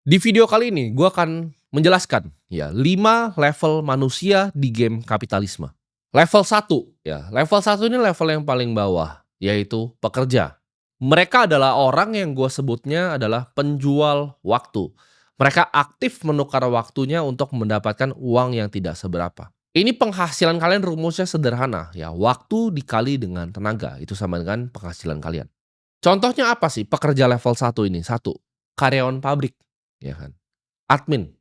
Di video kali ini gue akan menjelaskan ya 5 level manusia di game kapitalisme. Level satu ya, level satu ini level yang paling bawah, yaitu pekerja. Mereka adalah orang yang gue sebutnya adalah penjual waktu. Mereka aktif menukar waktunya untuk mendapatkan uang yang tidak seberapa. Ini penghasilan kalian rumusnya sederhana ya, waktu dikali dengan tenaga, itu sama dengan penghasilan kalian. Contohnya apa sih pekerja level satu ini? Satu, karyawan pabrik, ya kan. Admin,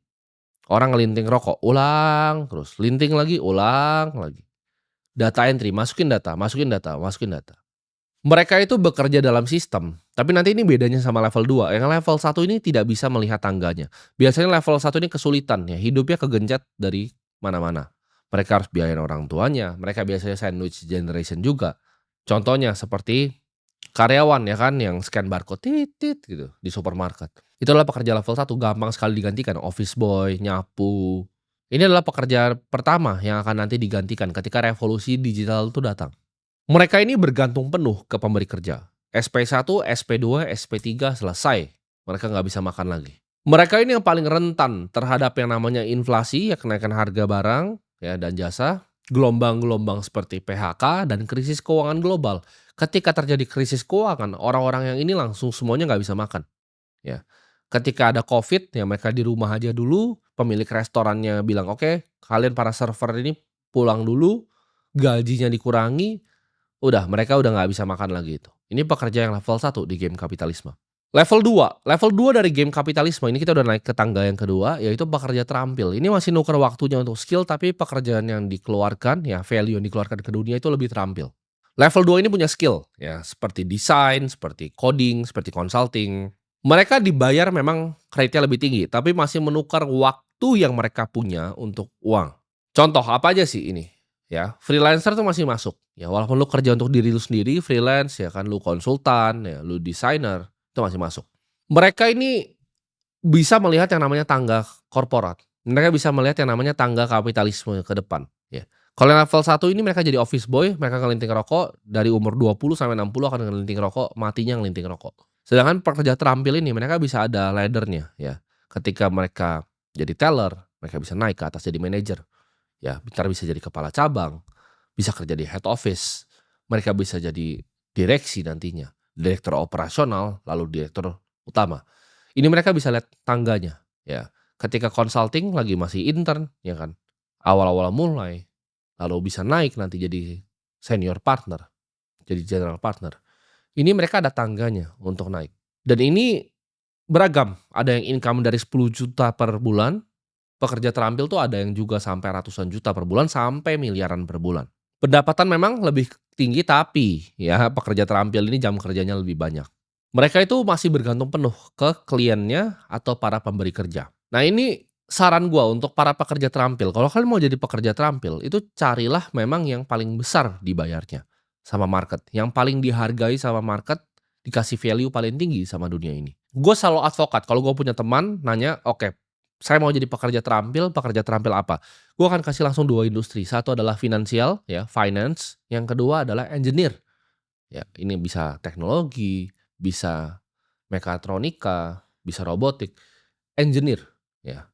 orang ngelinting rokok, ulang terus, linting lagi, ulang lagi. Data entry, masukin data masukin data masukin data. Mereka itu bekerja dalam sistem, tapi nanti ini bedanya sama level 2. Yang level satu ini tidak bisa melihat tangganya. Biasanya level satu ini kesulitan ya, hidupnya kegencet dari mana-mana. Mereka harus biayain orang tuanya, mereka biasanya sandwich generation juga. Contohnya seperti karyawan ya kan yang scan barcode tit tit gitu di supermarket. Itu adalah pekerja level satu, gampang sekali digantikan, office boy, nyapu. Ini adalah pekerjaan pertama yang akan nanti digantikan ketika revolusi digital itu datang. Mereka ini bergantung penuh ke pemberi kerja. SP1, SP2, SP3 selesai. Mereka nggak bisa makan lagi. Mereka ini yang paling rentan terhadap yang namanya inflasi, ya kenaikan harga barang ya dan jasa, gelombang-gelombang seperti PHK dan krisis keuangan global. Ketika terjadi krisis keuangan, orang-orang yang ini langsung semuanya nggak bisa makan. Ya, ketika ada COVID, ya mereka di rumah aja dulu. Pemilik restorannya bilang, oke, kalian para server ini pulang dulu, gajinya dikurangi, udah mereka udah nggak bisa makan lagi itu. Ini pekerja yang level satu di game kapitalisme. Level 2 dari game kapitalisme ini kita udah naik ke tangga yang kedua, yaitu pekerja terampil. Ini masih nuker waktunya untuk skill, tapi pekerjaan yang dikeluarkan, ya value yang dikeluarkan ke dunia itu lebih terampil. Level 2 ini punya skill, ya seperti desain, seperti coding, seperti consulting. Mereka dibayar memang rate-nya lebih tinggi, tapi masih menukar waktu yang mereka punya untuk uang. Contoh apa aja sih ini? Ya, freelancer tuh masih masuk. Ya, walaupun lu kerja untuk diri lu sendiri, freelance ya kan, lu konsultan, ya, lu desainer, itu masih masuk. Mereka ini bisa melihat yang namanya tangga korporat. Mereka bisa melihat yang namanya tangga kapitalisme ke depan, ya. Kalau yang level satu ini mereka jadi office boy, mereka ngelinting rokok dari umur 20 sampai 60 akan ngelinting rokok, matinya ngelinting rokok. Sedangkan pekerja terampil ini mereka bisa ada ladder-nya ya. Ketika mereka jadi teller, mereka bisa naik ke atas jadi manajer. Ya, entar bisa jadi kepala cabang, bisa kerja di head office, mereka bisa jadi direksi nantinya, direktur operasional, lalu direktur utama. Ini mereka bisa lihat tangganya, ya. Ketika consulting lagi masih intern, ya kan. Awal-awal mulai, lalu bisa naik nanti jadi senior partner, jadi general partner. Ini mereka ada tangganya untuk naik. Dan ini beragam, ada yang income dari 10 juta per bulan, pekerja terampil tuh ada yang juga sampai ratusan juta per bulan, sampai miliaran per bulan. Pendapatan memang lebih tinggi tapi ya pekerja terampil ini jam kerjanya lebih banyak. Mereka itu masih bergantung penuh ke kliennya atau para pemberi kerja. Nah ini saran gua untuk para pekerja terampil, kalau kalian mau jadi pekerja terampil, itu carilah memang yang paling besar dibayarnya sama market, yang paling dihargai sama market, dikasih value paling tinggi sama dunia ini. Gue selalu advokat kalau gue punya teman nanya, "Oke, saya mau jadi pekerja terampil apa?" Gue akan kasih langsung 2 industri, satu adalah finansial ya, finance, yang kedua adalah engineer. Ya, ini bisa teknologi, bisa mekatronika, bisa robotik. Engineer, ya.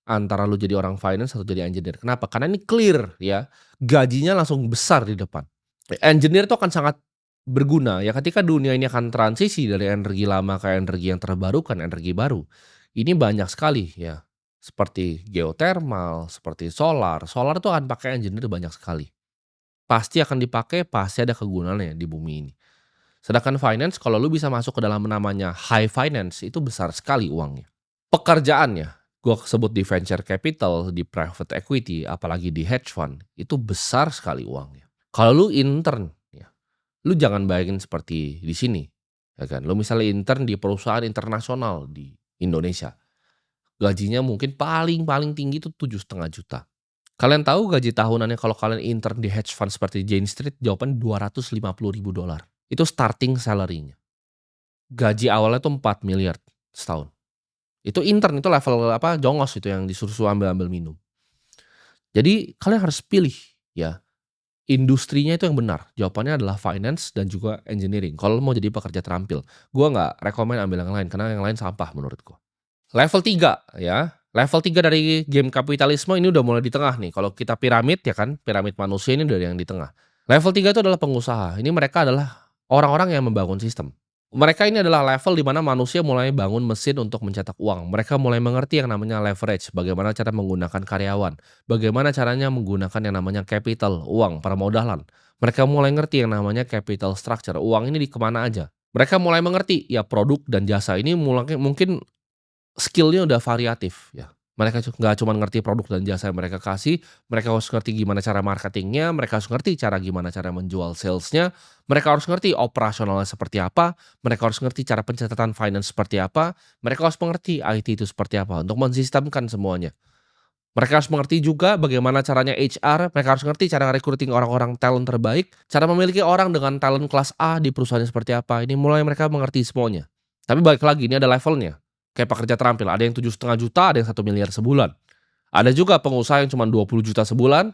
Antara lu jadi orang finance atau jadi engineer. Kenapa? Karena ini clear ya, gajinya langsung besar di depan. Engineer itu akan sangat berguna ya ketika dunia ini akan transisi dari energi lama ke energi yang terbarukan, energi baru. Ini banyak sekali ya, seperti geothermal, seperti solar. Solar itu akan pakai engineer banyak sekali. Pasti akan dipakai, pasti ada kegunaannya di bumi ini. Sedangkan finance kalau lu bisa masuk ke dalam namanya high finance itu besar sekali uangnya. Pekerjaannya, gua sebut di venture capital, di private equity, apalagi di hedge fund, itu besar sekali uangnya. Kalau lu intern, ya, lu jangan bayangin seperti di sini, ya kan. Lu misalnya intern di perusahaan internasional di Indonesia, gajinya mungkin paling tinggi itu 7,5 juta. Kalian tahu gaji tahunannya kalau kalian intern di hedge fund seperti Jane Street? Jawaban $250.000. Itu starting salary-nya. Gaji awalnya tuh 4 miliar setahun. Itu intern, itu level apa, jongos itu yang disuruh-suruh ambil-ambil minum. Jadi kalian harus pilih ya, industrinya itu yang benar. Jawabannya adalah finance dan juga engineering. Kalau mau jadi pekerja terampil, gua nggak rekomen ambil yang lain karena yang lain sampah menurut gua. Level 3 ya, level 3 dari game kapitalisme ini udah mulai di tengah nih. Kalau kita piramid ya kan, piramid manusia ini dari yang di tengah. Level 3 itu adalah pengusaha. Ini mereka adalah orang-orang yang membangun sistem. Mereka ini adalah level di mana manusia mulai bangun mesin untuk mencetak uang. Mereka mulai mengerti yang namanya leverage, bagaimana cara menggunakan karyawan, bagaimana caranya menggunakan yang namanya capital, uang, permodalan. Mereka mulai ngerti yang namanya capital structure, uang ini di kemana aja. Mereka mulai mengerti ya produk dan jasa ini mulai mungkin skill-nya udah variatif ya. Mereka nggak cuma ngerti produk dan jasa yang mereka kasih, mereka harus ngerti gimana cara marketingnya, mereka harus ngerti gimana cara menjual sales-nya, mereka harus ngerti operasionalnya seperti apa, mereka harus ngerti cara pencatatan finance seperti apa, mereka harus mengerti IT itu seperti apa untuk mensistemkan semuanya. Mereka harus mengerti juga bagaimana caranya HR, mereka harus ngerti cara recruiting orang-orang talent terbaik, cara memiliki orang dengan talent kelas A di perusahaan seperti apa. Ini mulai mereka mengerti semuanya. Tapi balik lagi, ini ada levelnya. Kayak pekerja terampil, ada yang 7,5 juta, ada yang 1 miliar sebulan. Ada juga pengusaha yang cuma 20 juta sebulan,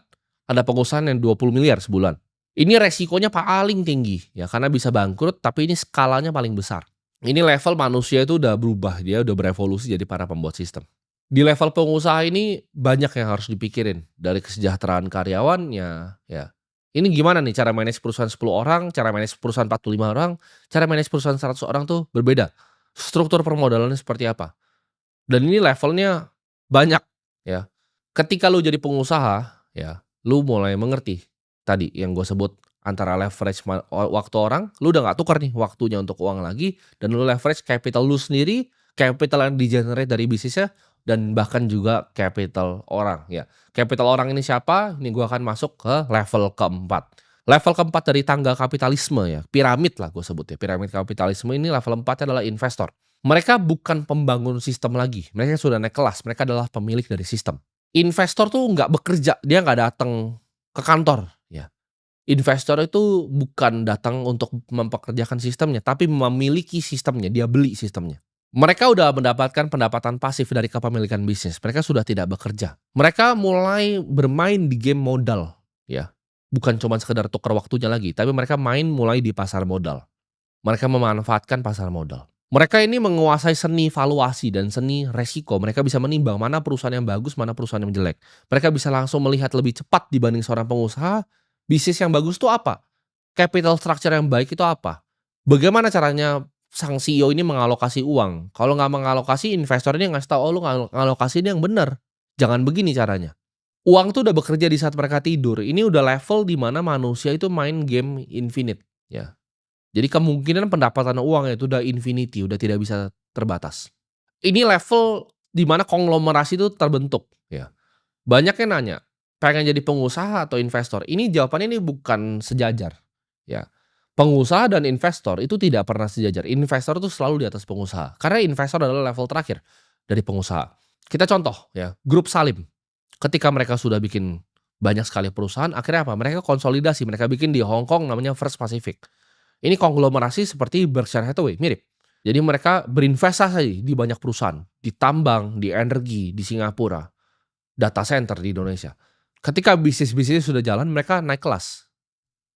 ada pengusaha yang 20 miliar sebulan. Ini resikonya paling tinggi ya karena bisa bangkrut, tapi ini skalanya paling besar. Ini level manusia itu udah berubah, dia udah berevolusi jadi para pembuat sistem. Di level pengusaha ini banyak yang harus dipikirin, dari kesejahteraan karyawannya, ya. Ini gimana nih cara manage perusahaan 10 orang, cara manage perusahaan 45 orang, cara manage perusahaan 100 orang tuh berbeda. Struktur permodalannya seperti apa. Dan ini levelnya banyak ya. Ketika lu jadi pengusaha ya, lu mulai mengerti tadi yang gue sebut antara leverage waktu orang, lu udah nggak tukar nih waktunya untuk uang lagi, dan lu leverage capital lu sendiri, capital yang di-generate dari bisnisnya, dan bahkan juga capital orang ya. Capital orang ini siapa? Ini gue akan masuk ke level keempat. Level keempat dari tangga kapitalisme ya, piramid lah gue sebut ya. Piramid kapitalisme ini level 4 adalah investor. Mereka bukan pembangun sistem lagi, mereka sudah naik kelas, mereka adalah pemilik dari sistem. Investor tuh nggak bekerja, dia nggak datang ke kantor ya. Investor itu bukan datang untuk mempekerjakan sistemnya, tapi memiliki sistemnya, dia beli sistemnya. Mereka udah mendapatkan pendapatan pasif dari kepemilikan bisnis. Mereka sudah tidak bekerja. Mereka mulai bermain di game modal, ya. Bukan cuma sekedar tukar waktunya lagi, tapi mereka main mulai di pasar modal. Mereka memanfaatkan pasar modal. Mereka ini menguasai seni valuasi dan seni resiko. Mereka bisa menimbang mana perusahaan yang bagus, mana perusahaan yang jelek. Mereka bisa langsung melihat lebih cepat dibanding seorang pengusaha. Bisnis yang bagus itu apa? Capital structure yang baik itu apa? Bagaimana caranya sang CEO ini mengalokasi uang? Kalau nggak mengalokasi, investor ini ngasih tahu, oh lu ngalokasi ini yang benar. Jangan begini caranya. Uang tuh udah bekerja di saat mereka tidur. Ini udah level di mana manusia itu main game infinite. Ya. Jadi kemungkinan pendapatan uang itu udah infinity, udah tidak bisa terbatas. Ini level di mana konglomerasi itu terbentuk. Ya. Banyak yang nanya, pengen jadi pengusaha atau investor? Ini jawabannya ini bukan sejajar. Ya. Pengusaha dan investor itu tidak pernah sejajar. Investor itu selalu di atas pengusaha. Karena investor adalah level terakhir dari pengusaha. Kita contoh ya, Grup Salim. Ketika mereka sudah bikin banyak sekali perusahaan, akhirnya apa? Mereka konsolidasi, mereka bikin di Hong Kong namanya First Pacific. Ini konglomerasi seperti Berkshire Hathaway, mirip. Jadi mereka berinvestasi di banyak perusahaan, di tambang, di energi, di Singapura, data center di Indonesia. Ketika bisnis-bisnis sudah jalan, mereka naik kelas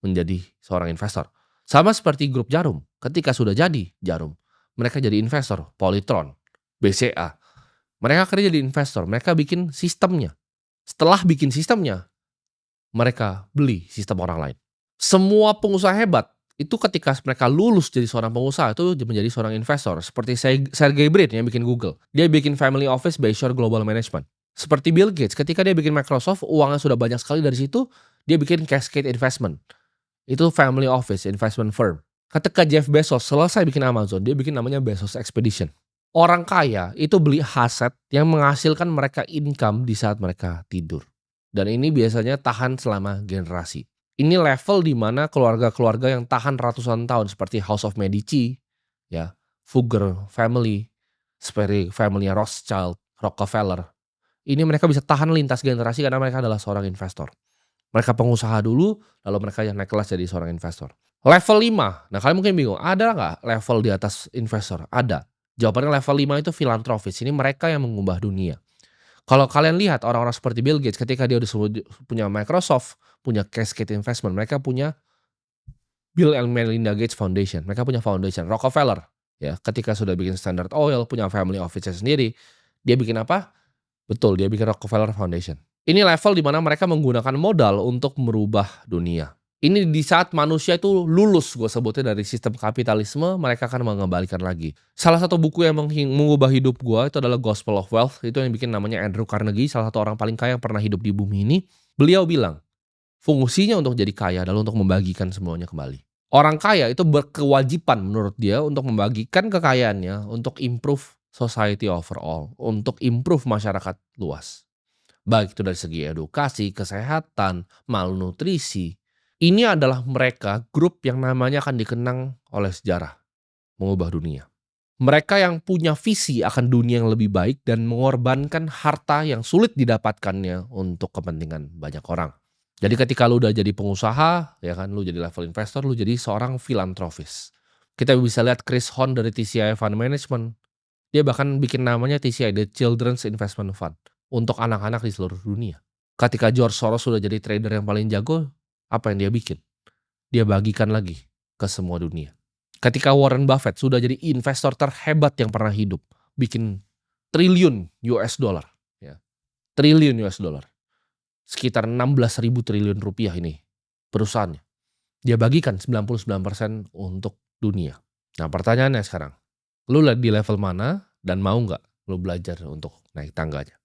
menjadi seorang investor. Sama seperti grup Jarum, ketika sudah jadi Jarum, mereka jadi investor, Polytron, BCA. Mereka kerja jadi investor, mereka bikin sistemnya. Setelah bikin sistemnya, mereka beli sistem orang lain. Semua pengusaha hebat, itu ketika mereka lulus jadi seorang pengusaha, itu menjadi seorang investor. Seperti Sergey Brin yang bikin Google. Dia bikin Family Office by Shore Global Management. Seperti Bill Gates, ketika dia bikin Microsoft, uangnya sudah banyak sekali dari situ, dia bikin Cascade Investment. Itu family office, investment firm. Ketika Jeff Bezos selesai bikin Amazon, dia bikin namanya Bezos Expedition. Orang kaya itu beli aset yang menghasilkan mereka income di saat mereka tidur. Dan ini biasanya tahan selama generasi. Ini level di mana keluarga-keluarga yang tahan ratusan tahun seperti House of Medici, ya, Fugger family, seperti family Rothschild, Rockefeller. Ini mereka bisa tahan lintas generasi karena mereka adalah seorang investor. Mereka pengusaha dulu, lalu mereka yang naik kelas jadi seorang investor. Level 5, nah kalian mungkin bingung, ada nggak level di atas investor? Ada. Jawabannya level 5 itu filantropis, ini mereka yang mengubah dunia. Kalau kalian lihat orang-orang seperti Bill Gates, ketika dia udah punya Microsoft, punya Cascade Investment, mereka punya Bill and Melinda Gates Foundation, mereka punya foundation. Rockefeller, ya, ketika sudah bikin Standard Oil, punya family office-nya sendiri, dia bikin apa? Betul, dia bikin Rockefeller Foundation. Ini level di mana mereka menggunakan modal untuk merubah dunia. Ini di saat manusia itu lulus, gue sebutnya, dari sistem kapitalisme, mereka akan mengembalikan lagi. Salah satu buku yang mengubah hidup gue itu adalah Gospel of Wealth. Itu yang bikin namanya Andrew Carnegie, salah satu orang paling kaya yang pernah hidup di bumi ini. Beliau bilang, fungsinya untuk jadi kaya adalah untuk membagikan semuanya kembali. Orang kaya itu berkewajiban menurut dia untuk membagikan kekayaannya untuk improve society overall, untuk improve masyarakat luas. Baik itu dari segi edukasi, kesehatan, malnutrisi. Ini adalah mereka grup yang namanya akan dikenang oleh sejarah, mengubah dunia. Mereka yang punya visi akan dunia yang lebih baik dan mengorbankan harta yang sulit didapatkannya untuk kepentingan banyak orang. Jadi ketika lu udah jadi pengusaha, ya kan, lu jadi level investor, lu jadi seorang filantropis. Kita bisa lihat Chris Horn dari TCI Fund Management. Dia bahkan bikin namanya TCI, The Children's Investment Fund, untuk anak-anak di seluruh dunia. Ketika George Soros sudah jadi trader yang paling jago, apa yang dia bikin? Dia bagikan lagi ke semua dunia. Ketika Warren Buffett sudah jadi investor terhebat yang pernah hidup, bikin triliun US dollar, ya. Triliun US dollar. Sekitar 16.000 triliun rupiah ini perusahaannya. Dia bagikan 99% untuk dunia. Nah, pertanyaannya sekarang, lu di level mana dan mau nggak lu belajar untuk naik tangganya?